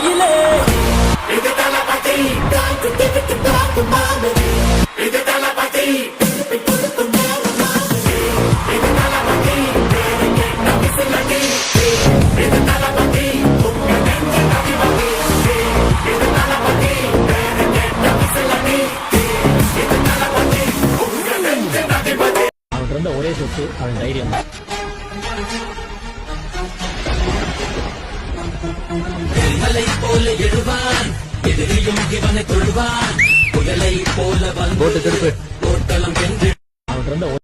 கையிலே அவன் ஒரே சொத்து அவன் தைரியம் தான். போல எழுவான் எதிரியும் இவனை தொழுவான் புயலை போல வந்து போட்டலம் என்று அவன்